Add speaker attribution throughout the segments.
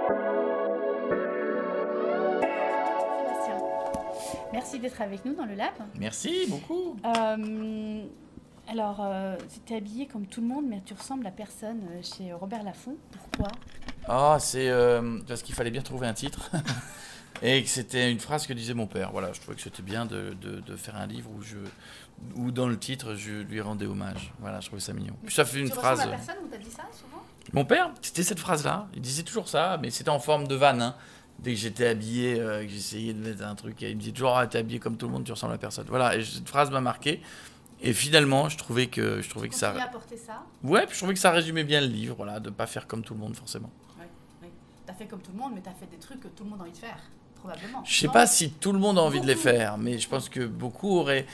Speaker 1: Sébastien, merci d'être avec nous dans le lab.
Speaker 2: Merci beaucoup.
Speaker 1: Tu t'es habillé comme tout le monde, mais tu ressembles à personne chez Robert Laffont. Pourquoi?
Speaker 2: Ah, c'est parce qu'il fallait bien trouver un titre. Et que c'était une phrase que disait mon père. Voilà, je trouvais que c'était bien de faire un livre où dans le titre, je lui rendais hommage. Voilà, je trouvais ça mignon. Puis ça fait une phrase.
Speaker 1: Tu ressembles à personne ou t'as dit ça souvent?
Speaker 2: Mon père, c'était cette phrase-là. Il disait toujours ça, mais c'était en forme de vanne. Hein. Dès que j'étais habillé, que j'essayais de mettre un truc, il me disait toujours t'es habillé comme tout le monde, tu ressembles à personne. Voilà, et cette phrase m'a marqué. Et finalement, je trouvais que ça.
Speaker 1: Tu as apporté ça?
Speaker 2: Ouais, puis je trouvais que ça résumait bien le livre, voilà, de pas faire comme tout le monde forcément.
Speaker 1: Oui. T'as fait comme tout le monde, mais t'as fait des trucs que tout le monde a envie de faire, probablement.
Speaker 2: Je sais pas si tout le monde a envie de les faire, mais je pense que beaucoup auraient.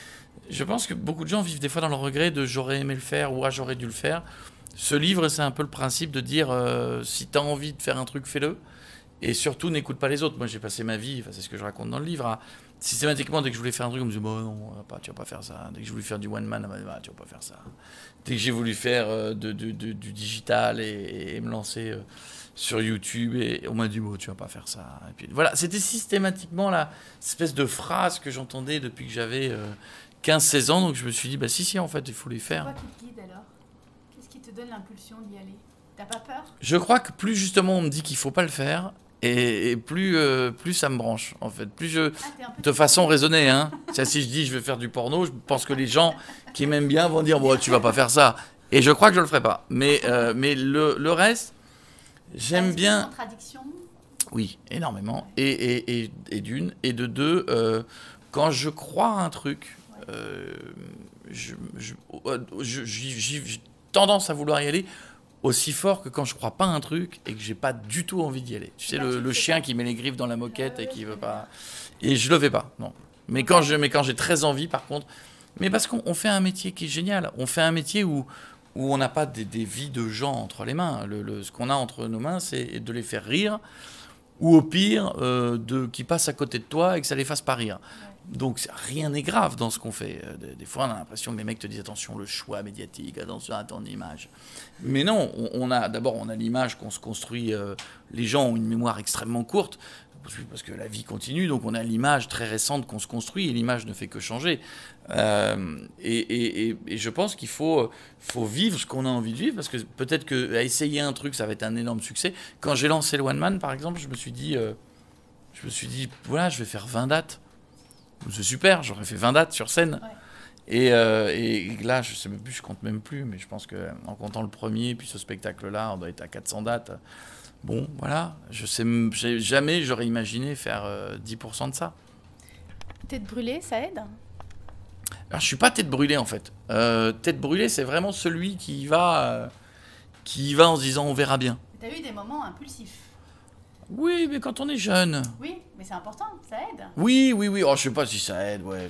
Speaker 2: Je pense que beaucoup de gens vivent des fois dans le regret de j'aurais aimé le faire ou j'aurais dû le faire. Ce livre, c'est un peu le principe de dire si t'as envie de faire un truc, fais-le. Et surtout, n'écoute pas les autres. Moi, j'ai passé ma vie, c'est ce que je raconte dans le livre, systématiquement, dès que je voulais faire un truc, on me disait non, tu vas pas faire ça. Dès que je voulais faire du one man, tu vas pas faire ça. Dès que j'ai voulu faire du digital et me lancer sur YouTube, et on m'a dit tu vas pas faire ça. Et puis voilà, c'était systématiquement la espèce de phrase que j'entendais depuis que j'avais 15-16 ans. Donc je me suis dit, si, en fait, il faut les faire.
Speaker 1: C'est quoi qui te guide alors? Qu'est-ce qui te donne l'impulsion d'y aller? T'as pas peur?
Speaker 2: Je crois que plus justement on me dit qu'il faut pas le faire, et plus ça me branche, en fait. Plus de façon raisonnée, hein. Si je dis je vais faire du porno, je pense que les gens qui m'aiment bien vont dire tu vas pas faire ça. Et je crois que je le ferai pas. Mais le reste, j'aime bien.
Speaker 1: Contradiction? Oui,
Speaker 2: énormément. Et d'une. Et de deux, quand je crois à un truc, j'ai tendance à vouloir y aller aussi fort que quand je crois pas à un truc et que j'ai pas du tout envie d'y aller. Tu sais, le chien qui met les griffes dans la moquette et qui veut pas. Et je le fais pas, non. Mais quand j'ai très envie, par contre. Mais parce qu'on fait un métier qui est génial. On fait un métier où on n'a pas des vies de gens entre les mains. Ce qu'on a entre nos mains, c'est de les faire rire, ou au pire, qu'ils passent à côté de toi et que ça les fasse pas rire. Donc rien n'est grave dans ce qu'on fait. Des fois, on a l'impression que les mecs te disent attention, le choix médiatique, attention à ton image. Mais non, on a l'image qu'on se construit. Les gens ont une mémoire extrêmement courte parce que la vie continue, donc on a l'image très récente qu'on se construit et l'image ne fait que changer. Et je pense qu'il faut vivre ce qu'on a envie de vivre, parce que peut-être qu'à essayer un truc, ça va être un énorme succès. Quand j'ai lancé le One Man, par exemple, je me suis dit voilà, je vais faire 20 dates. C'est super, j'aurais fait 20 dates sur scène. Ouais. Et là, je sais même plus, je compte même plus, mais je pense qu'en comptant le premier, puis ce spectacle-là, on doit être à 400 dates. Bon, voilà, jamais j'aurais imaginé faire 10% de ça.
Speaker 1: Tête brûlée, ça aide?
Speaker 2: Alors, je suis pas tête brûlée, en fait. Tête brûlée, c'est vraiment celui qui y va en se disant on verra bien.
Speaker 1: Tu as eu des moments impulsifs?
Speaker 2: Oui, mais quand on est jeune.
Speaker 1: Oui, mais c'est important, ça aide.
Speaker 2: Oui. Oh, je sais pas si ça aide, ouais.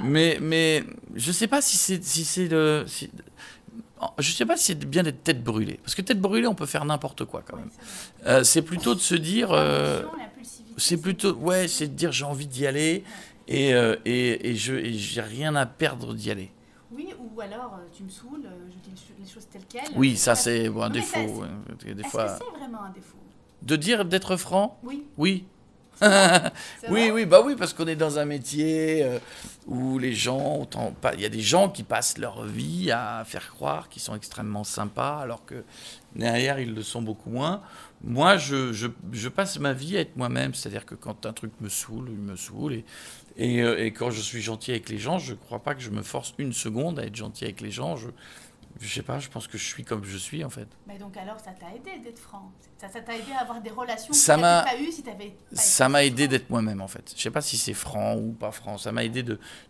Speaker 2: Mais je sais pas si c'est le. Je sais pas si c'est bien d'être tête brûlée. Parce que tête brûlée, on peut faire n'importe quoi quand même. C'est plutôt de se dire. C'est plutôt. Ouais, c'est de dire j'ai envie d'y aller et j'ai rien à perdre d'y aller.
Speaker 1: Oui, ou alors tu me saoules, je dis les choses telles quelles.
Speaker 2: Oui, ça c'est un défaut.
Speaker 1: Est-ce que c'est vraiment un défaut?
Speaker 2: De dire d'être franc?
Speaker 1: Oui.
Speaker 2: Oui. Oui, parce qu'on est dans un métier où les gens, il y a des gens qui passent leur vie à faire croire qu'ils sont extrêmement sympas, alors que derrière ils le sont beaucoup moins. Moi, je passe ma vie à être moi-même, c'est-à-dire que quand un truc me saoule, il me saoule, et quand je suis gentil avec les gens, je crois pas que je me force une seconde à être gentil avec les gens. Je sais pas, je pense que je suis comme je suis, en fait.
Speaker 1: Mais donc alors, ça t'a aidé d'être franc? Ça t'a aidé à avoir des relations
Speaker 2: ça
Speaker 1: que tu n'avais pas eues si tu avais pas
Speaker 2: Ça m'a aidé d'être moi-même, en fait. Je sais pas si c'est franc ou pas franc. Ça m'a aidé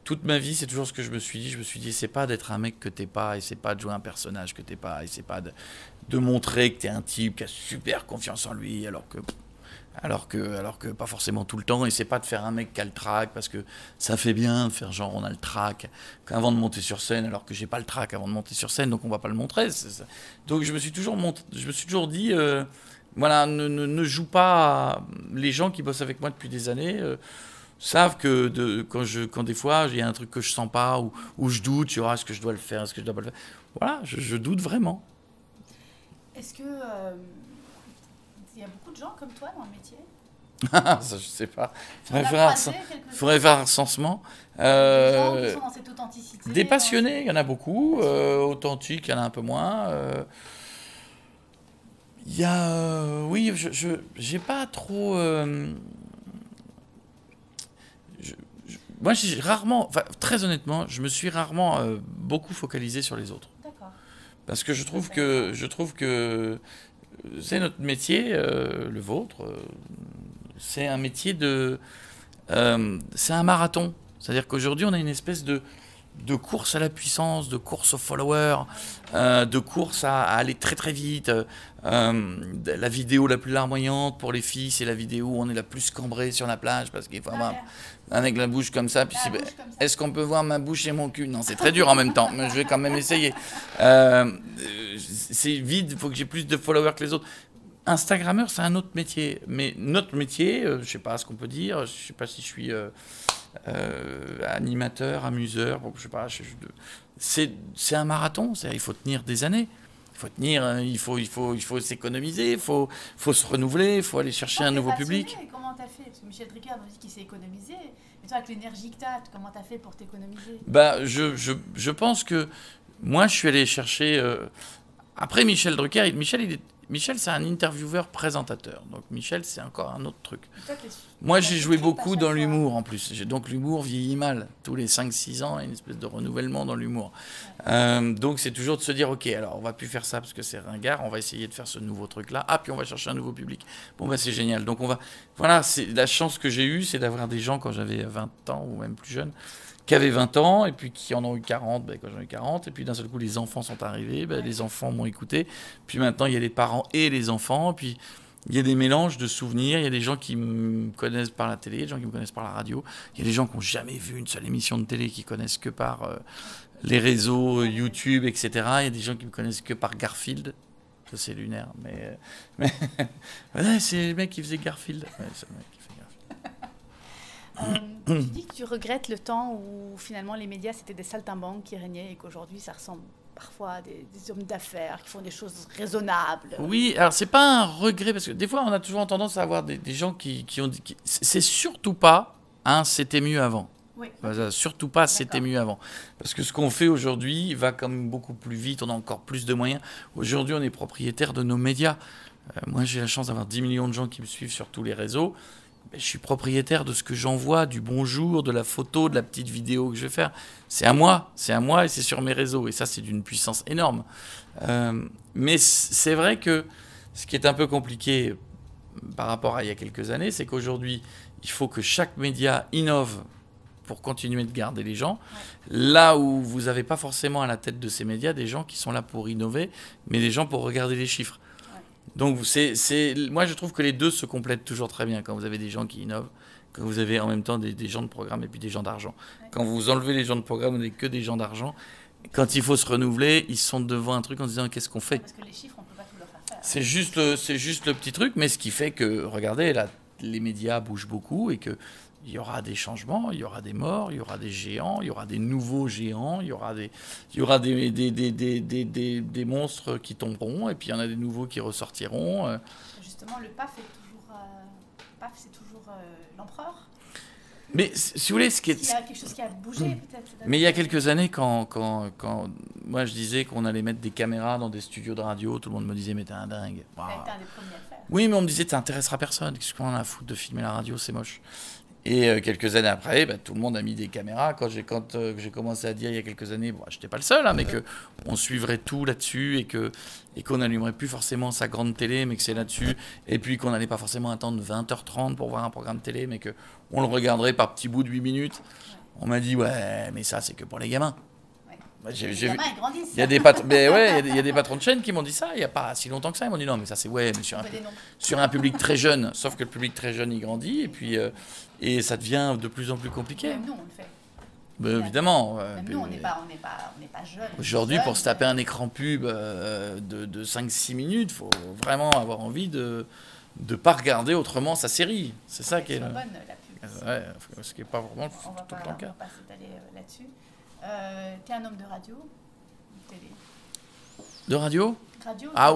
Speaker 2: toute ma vie, c'est toujours ce que je me suis dit. Je me suis dit, c'est pas d'être un mec que t'es pas, et c'est pas de jouer un personnage que t'es pas, et c'est pas de montrer que t'es un type qui a super confiance en lui, alors que pas forcément tout le temps, et c'est pas de faire un mec qui a le trac, parce que ça fait bien de faire genre on a le trac avant de monter sur scène, alors que j'ai pas le trac avant de monter sur scène, donc on va pas le montrer. Donc je me suis toujours dit voilà, ne joue pas. Les gens qui bossent avec moi depuis des années savent que quand des fois il y a un truc que je sens pas, ou je doute sur est-ce que je dois le faire, est-ce que je dois pas le faire, voilà, je doute vraiment.
Speaker 1: Est-ce que il y a beaucoup beaucoup de gens comme toi dans le métier?
Speaker 2: Ça, je sais pas. Faudrait faire un recensement.
Speaker 1: Des gens qui sont dans cette authenticité.
Speaker 2: Des passionnés, il y en a beaucoup. Authentiques, il y en a un peu moins. Il y a... oui, j'ai pas trop... moi, j'ai rarement... Enfin, très honnêtement, je me suis rarement beaucoup focalisé sur les autres.
Speaker 1: D'accord.
Speaker 2: Parce que je trouve que c'est notre métier, le vôtre. C'est un métier de... c'est un marathon. C'est-à-dire qu'aujourd'hui, on a une espèce de course à la puissance, de course aux followers, de course à aller très très vite. La vidéo la plus larmoyante pour les filles, c'est la vidéo où on est la plus cambrée sur la plage parce qu'il faut avoir un avec la bouche comme ça. Puis est-ce qu'on peut voir ma bouche et mon cul? Non, c'est très dur en même temps, mais je vais quand même essayer. C'est vide, il faut que j'ai plus de followers que les autres. Instagrammeur, c'est un autre métier. Mais notre métier, je ne sais pas ce qu'on peut dire, je ne sais pas si je suis animateur, amuseur, bon, je sais pas. C'est un marathon, il faut tenir des années. Il faut tenir, il faut s'économiser, il faut se renouveler, il faut aller chercher un nouveau public.
Speaker 1: Comment tu as fait? Parce que Michel Drucker nous dit qu'il s'est économisé. Mais toi, avec l'énergie que tu as, comment tu as fait pour t'économiser?
Speaker 2: Bah, je pense que moi, je suis allé chercher... après Michel Drucker, Michel, c'est un intervieweur présentateur. Donc Michel, c'est encore un autre truc. Moi, j'ai joué beaucoup dans l'humour en plus. Donc l'humour vieillit mal. Tous les 5-6 ans, il y a une espèce de renouvellement dans l'humour. Donc c'est toujours de se dire, ok, alors on va plus faire ça parce que c'est ringard, on va essayer de faire ce nouveau truc-là. Ah, puis on va chercher un nouveau public. Bon, bah c'est génial. Donc voilà, c'est la chance que j'ai eue, c'est d'avoir des gens quand j'avais 20 ans ou même plus jeune, qui avaient 20 ans et puis qui en ont eu 40 quand j'en ai eu 40, et puis d'un seul coup les enfants sont arrivés, les enfants m'ont écouté, puis maintenant il y a les parents et les enfants, puis il y a des mélanges de souvenirs, il y a des gens qui me connaissent par la télé, des gens qui me connaissent par la radio, il y a des gens qui n'ont jamais vu une seule émission de télé, qui connaissent que par les réseaux YouTube, etc. Il y a des gens qui me connaissent que par Garfield. Ça c'est lunaire, mais ouais, c'est le mec qui faisait Garfield. Ouais, c'est le mec qui fait Garfield.
Speaker 1: Tu dis que tu regrettes le temps où finalement les médias c'était des saltimbanques qui régnaient et qu'aujourd'hui ça ressemble parfois à des hommes d'affaires qui font des choses raisonnables.
Speaker 2: Oui, alors c'est pas un regret parce que des fois on a toujours tendance à avoir des gens qui ont dit... C'est surtout pas c'était mieux avant.
Speaker 1: Oui.
Speaker 2: Surtout pas c'était mieux avant. Parce que ce qu'on fait aujourd'hui va quand même beaucoup plus vite, on a encore plus de moyens. Aujourd'hui on est propriétaire de nos médias. Moi j'ai la chance d'avoir 10 millions de gens qui me suivent sur tous les réseaux. Je suis propriétaire de ce que j'envoie, du bonjour, de la photo, de la petite vidéo que je vais faire. C'est à moi et c'est sur mes réseaux. Et ça, c'est d'une puissance énorme. Mais c'est vrai que ce qui est un peu compliqué par rapport à il y a quelques années, c'est qu'aujourd'hui, il faut que chaque média innove pour continuer de garder les gens. Ouais. Là où vous n'avez pas forcément à la tête de ces médias des gens qui sont là pour innover, mais des gens pour regarder les chiffres. Donc, moi, je trouve que les deux se complètent toujours très bien quand vous avez des gens qui innovent, quand vous avez en même temps des gens de programme et puis des gens d'argent. Ouais. Quand vous enlevez les gens de programme, vous n'avez que des gens d'argent. Quand il faut se renouveler, ils sont devant un truc en se disant qu'est-ce qu'on fait ?
Speaker 1: Parce que les chiffres, on ne peut pas tout leur faire faire.
Speaker 2: C'est juste le petit truc, mais ce qui fait que, regardez, là, les médias bougent beaucoup et que il y aura des changements, il y aura des morts, il y aura des géants, il y aura des nouveaux géants, il y aura des monstres qui tomberont, et puis il y en a des nouveaux qui ressortiront.
Speaker 1: Justement, le PAF c'est toujours l'empereur.
Speaker 2: Mais si vous voulez,
Speaker 1: il y a quelque chose qui a bougé peut-être.
Speaker 2: Mais il y a quelques années, quand moi je disais qu'on allait mettre des caméras dans des studios de radio, tout le monde me disait mais t'es un dingue.
Speaker 1: Ça a été un des premiers à le faire.
Speaker 2: Oui, mais on me disait t'intéresseras personne. Qu'est-ce qu'on en a à foutre de filmer la radio, c'est moche. Et quelques années après, tout le monde a mis des caméras. Quand j'ai commencé à dire il y a quelques années, je n'étais pas le seul, mais qu'on suivrait tout là-dessus et qu'on n'allumerait plus forcément sa grande télé, mais que c'est là-dessus. Et puis qu'on n'allait pas forcément attendre 20h30 pour voir un programme télé, mais qu'on le regarderait par petits bouts de 8 minutes. Ouais. On m'a dit, ouais, mais ça, c'est que pour les gamins.
Speaker 1: Les gamins, ils grandissent.
Speaker 2: Il y a des patrons de chaîne qui m'ont dit ça il n'y a pas si longtemps que ça. Ils m'ont dit non, mais ça c'est mais sur un public très jeune. Sauf que le public très jeune, il grandit et ça devient de plus en plus compliqué.
Speaker 1: Même nous, on le fait.
Speaker 2: Évidemment.
Speaker 1: Même nous, on n'est pas jeunes.
Speaker 2: Aujourd'hui, pour se taper un écran pub de 5-6 minutes, il faut vraiment avoir envie de ne pas regarder autrement sa série. C'est ça qui est...
Speaker 1: bonne, la pub.
Speaker 2: Ouais, ce qui n'est pas vraiment tout le temps le cas.
Speaker 1: On va pas s'étaler là-dessus. T'es un homme de radio ou télé ?
Speaker 2: De radio?
Speaker 1: Radio?
Speaker 2: Ah,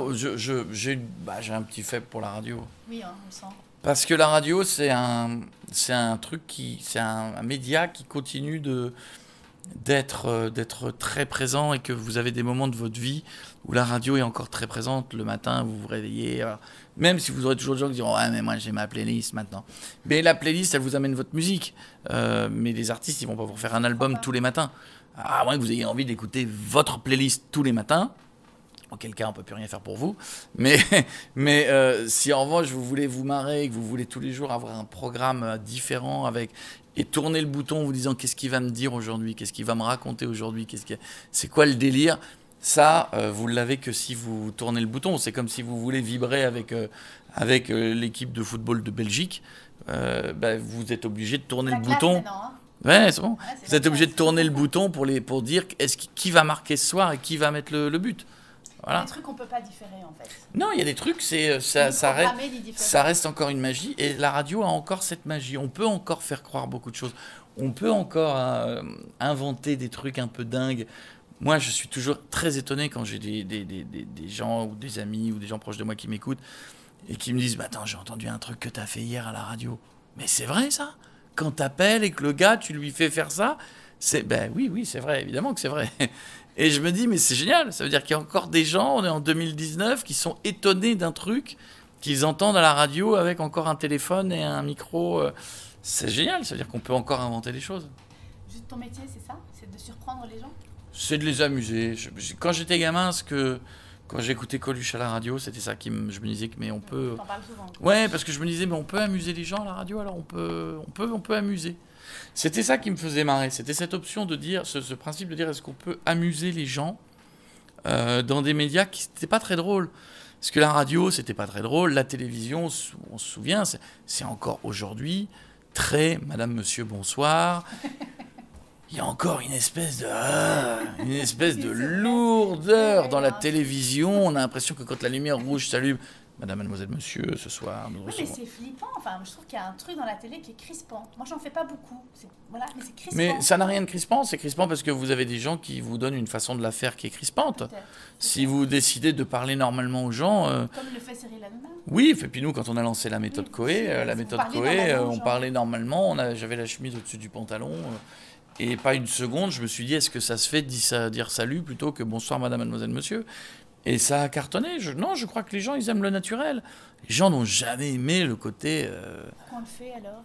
Speaker 2: j'ai un petit faible pour la radio.
Speaker 1: Oui, hein, on le sent.
Speaker 2: Parce que la radio, c'est un truc c'est un média qui continue d'être très présent, et que vous avez des moments de votre vie où la radio est encore très présente. Le matin, vous vous réveillez, même si vous aurez toujours des gens qui diront ouais, mais moi j'ai ma playlist maintenant. Mais la playlist, elle vous amène votre musique. Mais les artistes, ils vont pas vous faire un album tous les matins. À moins que vous ayez envie d'écouter votre playlist tous les matins. Auquel cas, on peut plus rien faire pour vous. Mais si en revanche, vous voulez vous marrer, que vous voulez tous les jours avoir un programme différent et tourner le bouton en vous disant qu'est-ce qu'il va me dire aujourd'hui, qu'est-ce qu'il va me raconter aujourd'hui, c'est quoi le délire, ça, vous l'avez que si vous tournez le bouton. C'est comme si vous voulez vibrer avec l'équipe de football de Belgique. Vous êtes obligé de tourner le bouton.
Speaker 1: Hein.
Speaker 2: Ouais, c'est bon. Ouais, vous êtes obligé de tourner le bouton pour dire qui va marquer ce soir et qui va mettre le but. Voilà.
Speaker 1: Il y a des trucs qu'on ne peut pas différer, en fait.
Speaker 2: Non, il y a des trucs, ça reste encore une magie. Et la radio a encore cette magie. On peut encore faire croire beaucoup de choses. On peut encore inventer des trucs un peu dingues. Moi, je suis toujours très étonné quand j'ai des gens ou des amis ou des gens proches de moi qui m'écoutent et qui me disent bah, « Attends, j'ai entendu un truc que tu as fait hier à la radio. » Mais c'est vrai, ça? Quand tu appelles et que le gars, tu lui fais faire ça, oui, c'est vrai, évidemment que c'est vrai. Et je me dis, mais c'est génial, ça veut dire qu'il y a encore des gens, on est en 2019, qui sont étonnés d'un truc qu'ils entendent à la radio avec encore un téléphone et un micro. C'est génial, ça veut dire qu'on peut encore inventer des choses.
Speaker 1: Juste ton métier, c'est ça? C'est de surprendre les gens?
Speaker 2: C'est de les amuser. Quand j'étais gamin, quand j'écoutais Coluche à la radio, c'était ça je me disais que mais on peut...
Speaker 1: T'en parles souvent.
Speaker 2: Ouais, parce que je me disais, mais on peut amuser les gens à la radio, alors on peut amuser. C'était ça qui me faisait marrer. C'était cette option de dire, ce principe de dire, est-ce qu'on peut amuser les gens dans des médias qui n'étaient pas très drôles. Parce que la radio, c'était pas très drôle. La télévision, on se souvient, c'est encore aujourd'hui très Madame, Monsieur, bonsoir. Il y a encore une espèce de lourdeur dans la télévision. On a l'impression que quand la lumière rouge s'allume, Madame, Mademoiselle, Monsieur, ce soir, nous recevons.
Speaker 1: Mais c'est flippant. Enfin, je trouve qu'il y a un truc dans la télé qui est crispant. Moi, j'en fais pas beaucoup. Voilà, mais c'est crispant.
Speaker 2: Mais ça n'a rien de crispant. C'est crispant parce que vous avez des gens qui vous donnent une façon de la faire qui est crispante. Si vous décidez de parler normalement aux gens...
Speaker 1: Comme le fait Cyril Hanouna.
Speaker 2: Oui, et puis nous, quand on a lancé la méthode Coé, on parlait normalement. J'avais la chemise au-dessus du pantalon. Et pas une seconde, je me suis dit, est-ce que ça se fait de dire salut plutôt que bonsoir madame, mademoiselle, monsieur? Et ça a cartonné. Je crois que les gens, ils aiment le naturel. Les gens n'ont jamais aimé le côté...
Speaker 1: Pourquoi on le fait alors?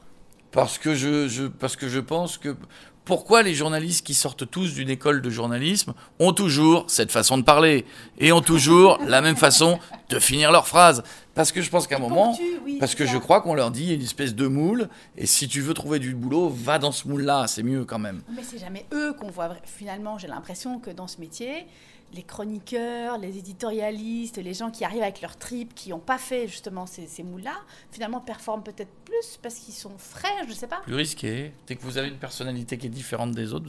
Speaker 2: Parce que je pense que... Pourquoi les journalistes qui sortent tous d'une école de journalisme ont toujours cette façon de parler et ont toujours la même façon de finir leurs phrases? Parce que je pense qu'à un moment... parce que je crois qu'on leur dit, il y a une espèce de moule, et si tu veux trouver du boulot, va dans ce moule-là, c'est mieux quand même.
Speaker 1: Mais c'est jamais eux qu'on voit. Finalement, j'ai l'impression que dans ce métier... les chroniqueurs, les éditorialistes, les gens qui arrivent avec leur tripes, qui n'ont pas fait justement ces moules-là, finalement performent peut-être plus parce qu'ils sont frais, je ne sais pas.
Speaker 2: Plus risqué. Dès que vous avez une personnalité qui est différente des autres,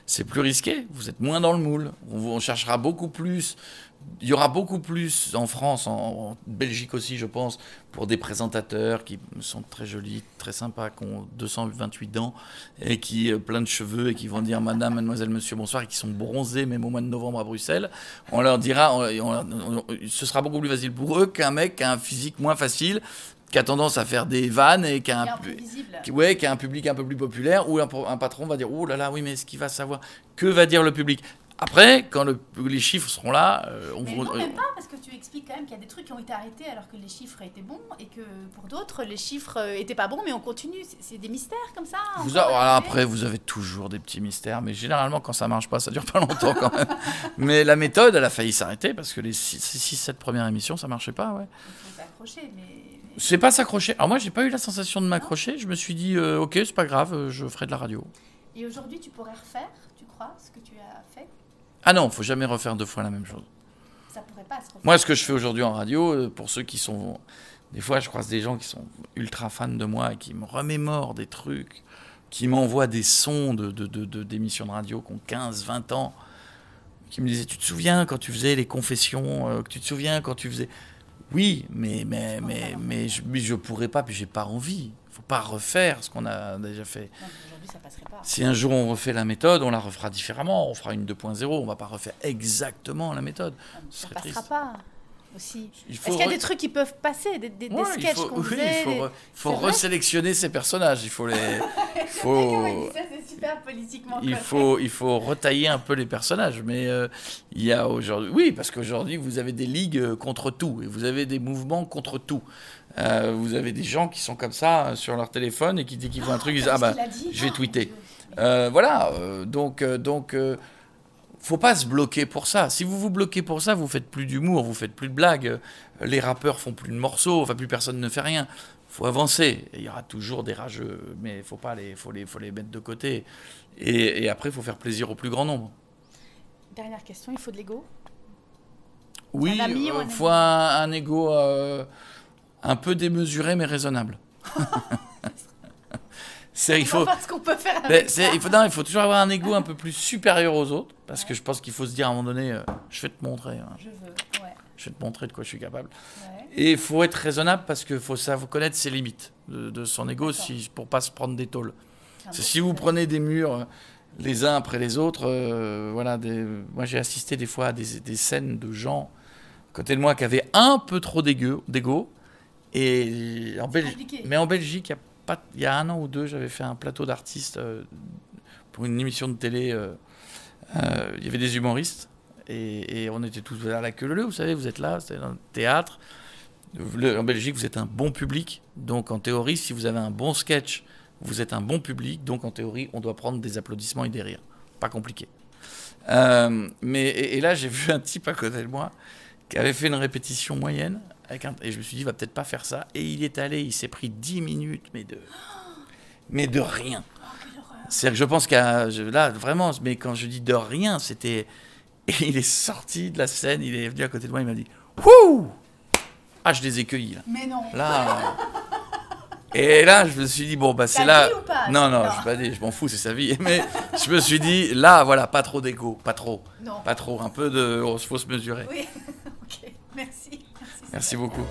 Speaker 2: c'est plus risqué. Vous êtes moins dans le moule. On cherchera beaucoup plus. Il y aura beaucoup plus en France, en Belgique aussi, je pense, pour des présentateurs qui sont très jolis, très sympas, qui ont 228 dents et qui plein de cheveux et qui vont dire Madame, Mademoiselle, Monsieur, bonsoir, et qui sont bronzés même au mois de novembre à Bruxelles. On leur dira, ce sera beaucoup plus facile pour eux qu'un mec qui a un physique moins facile, qui a tendance à faire des vannes et qui a un public un peu plus populaire, où un patron va dire oh là là, oui, mais est-ce qu'il va savoir? Que va dire le public? Après, quand les chiffres seront là...
Speaker 1: même pas, parce que tu expliques quand même qu'il y a des trucs qui ont été arrêtés alors que les chiffres étaient bons, et que pour d'autres, les chiffres étaient pas bons, mais on continue. C'est des mystères comme ça.
Speaker 2: Après, vous avez toujours des petits mystères, mais généralement, quand ça marche pas, ça dure pas longtemps quand même. Mais la méthode, elle a failli s'arrêter, parce que les 6-7 premières émissions, ça marchait pas, ouais.
Speaker 1: Il faut s'accrocher, mais...
Speaker 2: C'est pas s'accrocher. Alors moi, j'ai pas eu la sensation de m'accrocher. Je me suis dit, ok, c'est pas grave, je ferai de la radio.
Speaker 1: Et aujourd'hui, tu pourrais refaire, tu crois, ce que tu as fait?
Speaker 2: Ah non, faut jamais refaire 2 fois la même chose.
Speaker 1: Ça pourrait pas se refaire.
Speaker 2: Moi, ce que je fais aujourd'hui en radio, pour ceux qui sont... Des fois, je croise des gens qui sont ultra fans de moi et qui me remémorent des trucs, qui m'envoient des sons d'émissions de radio qui ont 15, 20 ans, qui me disaient, tu te souviens quand tu faisais les confessions, tu te souviens quand tu faisais... Oui, mais je pourrais pas, puis j'ai pas envie. faut pas refaire ce qu'on a déjà fait.
Speaker 1: Non, aujourd'hui, ça passerait pas.
Speaker 2: Si un jour on refait la méthode, on la refera différemment. On fera une 2.0. On va pas refaire exactement la méthode.
Speaker 1: Ça
Speaker 2: Ce serait
Speaker 1: passera
Speaker 2: triste.
Speaker 1: pas aussi.
Speaker 2: Il
Speaker 1: Est-ce
Speaker 2: faut
Speaker 1: qu'il y a des trucs qui peuvent passer, des
Speaker 2: Ouais,
Speaker 1: sketchs qu'on faisait
Speaker 2: il faut
Speaker 1: C'est vrai
Speaker 2: resélectionner ces personnages. Il faut les,
Speaker 1: c'est super politiquement
Speaker 2: il
Speaker 1: correct.
Speaker 2: faut retailler un peu les personnages. Mais il y a aujourd'hui, oui, parce qu'aujourd'hui vous avez des ligues contre tout et vous avez des mouvements contre tout. Vous avez des gens qui sont comme ça sur leur téléphone et qui dès qu'ils voient un truc, ils disent ah bah je vais tweeter. Voilà, donc faut pas se bloquer pour ça. Si vous vous bloquez pour ça, vous faites plus d'humour, vous faites plus de blagues. Les rappeurs font plus de morceaux, enfin plus personne ne fait rien. Faut avancer. Il y aura toujours des rageux, mais faut les mettre de côté. Et après, il faut faire plaisir au plus grand nombre.
Speaker 1: Dernière question, il faut de l'ego?
Speaker 2: Oui,
Speaker 1: Un ami ou un
Speaker 2: il
Speaker 1: ami
Speaker 2: faut un ego un peu démesuré mais raisonnable.
Speaker 1: On va voir ce qu'on peut faire avec ça.
Speaker 2: Il faut toujours avoir un ego un peu plus supérieur aux autres, parce que je pense qu'il faut se dire à un moment donné, je vais te montrer. Hein.
Speaker 1: Je veux, ouais.
Speaker 2: Je vais te montrer de quoi je suis capable.
Speaker 1: Ouais.
Speaker 2: Et il faut être raisonnable parce qu'il faut savoir connaître ses limites de son ego pour pas se prendre des tôles. Si vous prenez des murs les uns après les autres, voilà, moi j'ai assisté des fois à des scènes de gens à côté de moi qui avaient un peu trop d'ego. Et mais en Belgique, il y a 1 an ou 2, j'avais fait un plateau d'artistes pour une émission de télé. Il y avait des humoristes et on était tous à la queue leu, vous savez, vous êtes là, c'est un théâtre. En Belgique, vous êtes un bon public, donc en théorie, si vous avez un bon sketch, vous êtes un bon public, donc en théorie, on doit prendre des applaudissements et des rires. Pas compliqué. Et là, j'ai vu un type à côté de moi qui avait fait une répétition moyenne, et je me suis dit, il va peut-être pas faire ça. Et il s'est pris 10 minutes, mais de rien. C'est-à-dire que je pense là, vraiment, mais quand je dis de rien, c'était... Et il est sorti de la scène, il est venu à côté de moi, il m'a dit, wouh! Ah, je les ai cueillis, là.
Speaker 1: Mais non.
Speaker 2: Là... Et là, je me suis dit, bon, bah, c'est là...
Speaker 1: Dit ou pas?
Speaker 2: Non, je m'en fous, c'est sa vie. Mais je me suis dit, là, voilà, pas trop d'ego, pas trop.
Speaker 1: Non.
Speaker 2: Pas trop, un peu de... Il faut se mesurer.
Speaker 1: Oui, ok, merci.
Speaker 2: Merci beaucoup.